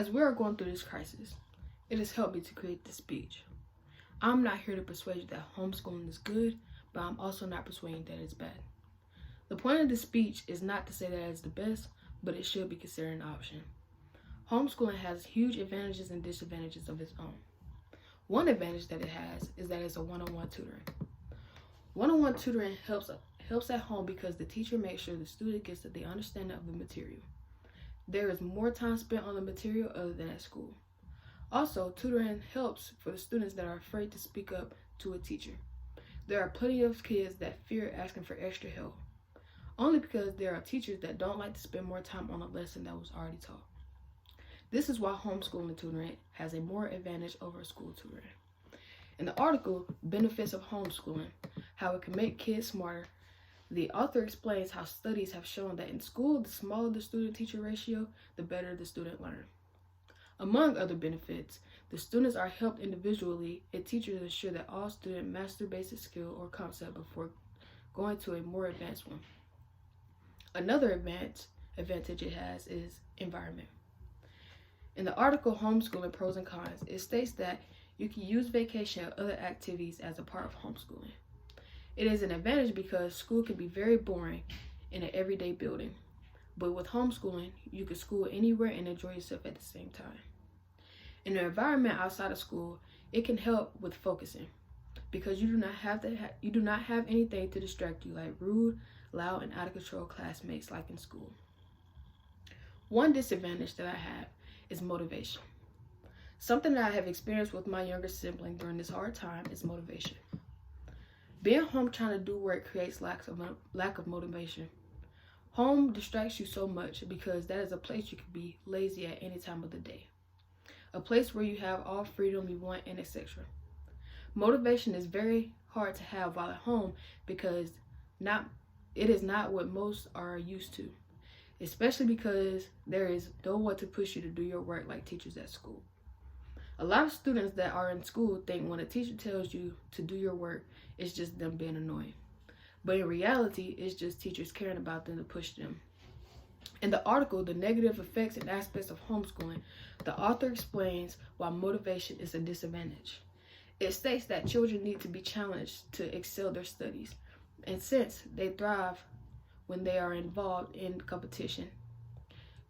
As we are going through this crisis, it has helped me to create this speech. I'm not here to persuade you that homeschooling is good, but I'm also not persuading that it's bad. The point of this speech is not to say that it's the best, but it should be considered an option. Homeschooling has huge advantages and disadvantages of its own. One advantage that it has is that it's a one-on-one tutoring. One-on-one tutoring helps at home because the teacher makes sure the student gets the understanding of the material. There is more time spent on the material other than at school. Also, tutoring helps for the students that are afraid to speak up to a teacher. There are plenty of kids that fear asking for extra help, only because there are teachers that don't like to spend more time on a lesson that was already taught. This is why homeschooling tutoring has a more advantage over school tutoring. In the article, Benefits of Homeschooling, How It Can Make Kids Smarter, the author explains how studies have shown that in school, the smaller the student-teacher ratio, the better the student learns. Among other benefits, the students are helped individually, and teachers ensure that all students master basic skill or concept before going to a more advanced one. Another advantage it has is environment. In the article Homeschooling Pros and Cons, it states that you can use vacation and other activities as a part of homeschooling. It is an advantage because school can be very boring in an everyday building, but with homeschooling, you can school anywhere and enjoy yourself at the same time. In the environment outside of school, it can help with focusing because you do not have anything to distract you like rude, loud, and out of control classmates like in school. One disadvantage that I have is motivation. Something that I have experienced with my younger sibling during this hard time is motivation. Being home trying to do work creates lack of motivation. Home distracts you so much because that is a place you can be lazy at any time of the day. A place where you have all freedom you want and etc. Motivation is very hard to have while at home because it is not what most are used to, especially because there is no one to push you to do your work like teachers at school. A lot of students that are in school think when a teacher tells you to do your work, it's just them being annoying. But in reality, it's just teachers caring about them to push them. In the article, The Negative Effects and Aspects of Homeschooling, the author explains why motivation is a disadvantage. It states that children need to be challenged to excel their studies, and since they thrive when they are involved in competition.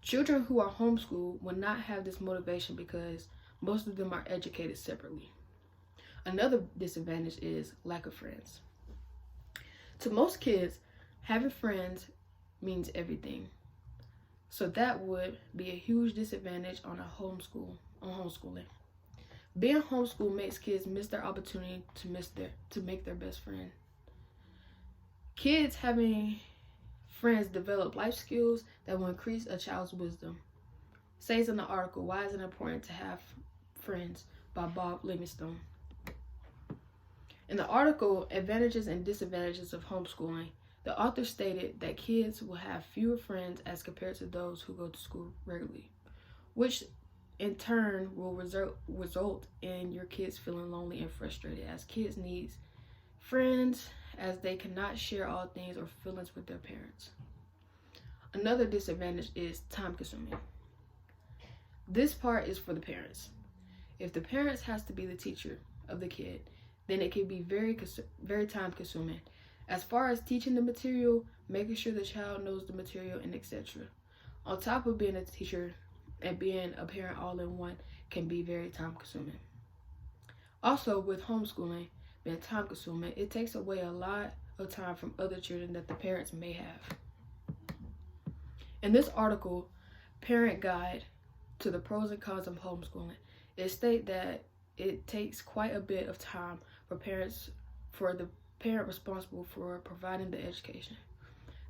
Children who are homeschooled will not have this motivation because most of them are educated separately. Another disadvantage is lack of friends. To most kids, having friends means everything. So that would be a huge disadvantage on homeschooling. Being homeschooled makes kids miss their opportunity to make their best friend. Kids having friends develop life skills that will increase a child's wisdom. Says in the article, Why is it important to have friends by Bob Livingstone. In the article, Advantages and Disadvantages of Homeschooling, the author stated that kids will have fewer friends as compared to those who go to school regularly, which in turn will result in your kids feeling lonely and frustrated, as kids need friends as they cannot share all things or feelings with their parents. Another disadvantage is time consuming. This part is for the parents. If the parents has to be the teacher of the kid, then it can be very time consuming. As far as teaching the material, making sure the child knows the material, and etc. On top of being a teacher and being a parent all in one can be very time consuming. Also, with homeschooling being time consuming, it takes away a lot of time from other children that the parents may have. In this article, Parent Guide to the Pros and Cons of Homeschooling, it states that it takes quite a bit of time for the parent responsible for providing the education.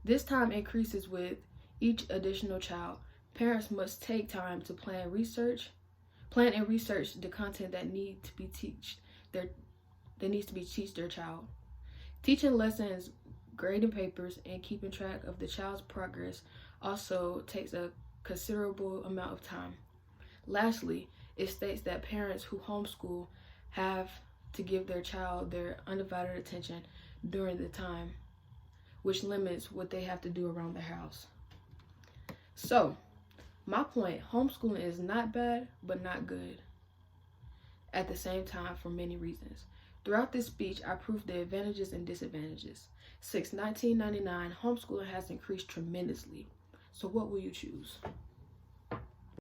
This time increases with each additional child. Parents must take time to plan and research the content that needs to be taught their child. Teaching lessons, grading papers, and keeping track of the child's progress also takes a considerable amount of time. Lastly, it states that parents who homeschool have to give their child their undivided attention during the time, which limits what they have to do around the house. So, My point, homeschooling is not bad, but not good at the same time for many reasons. Throughout this speech, I proved the advantages and disadvantages. Since 1999, homeschooling has increased tremendously. So what will you choose?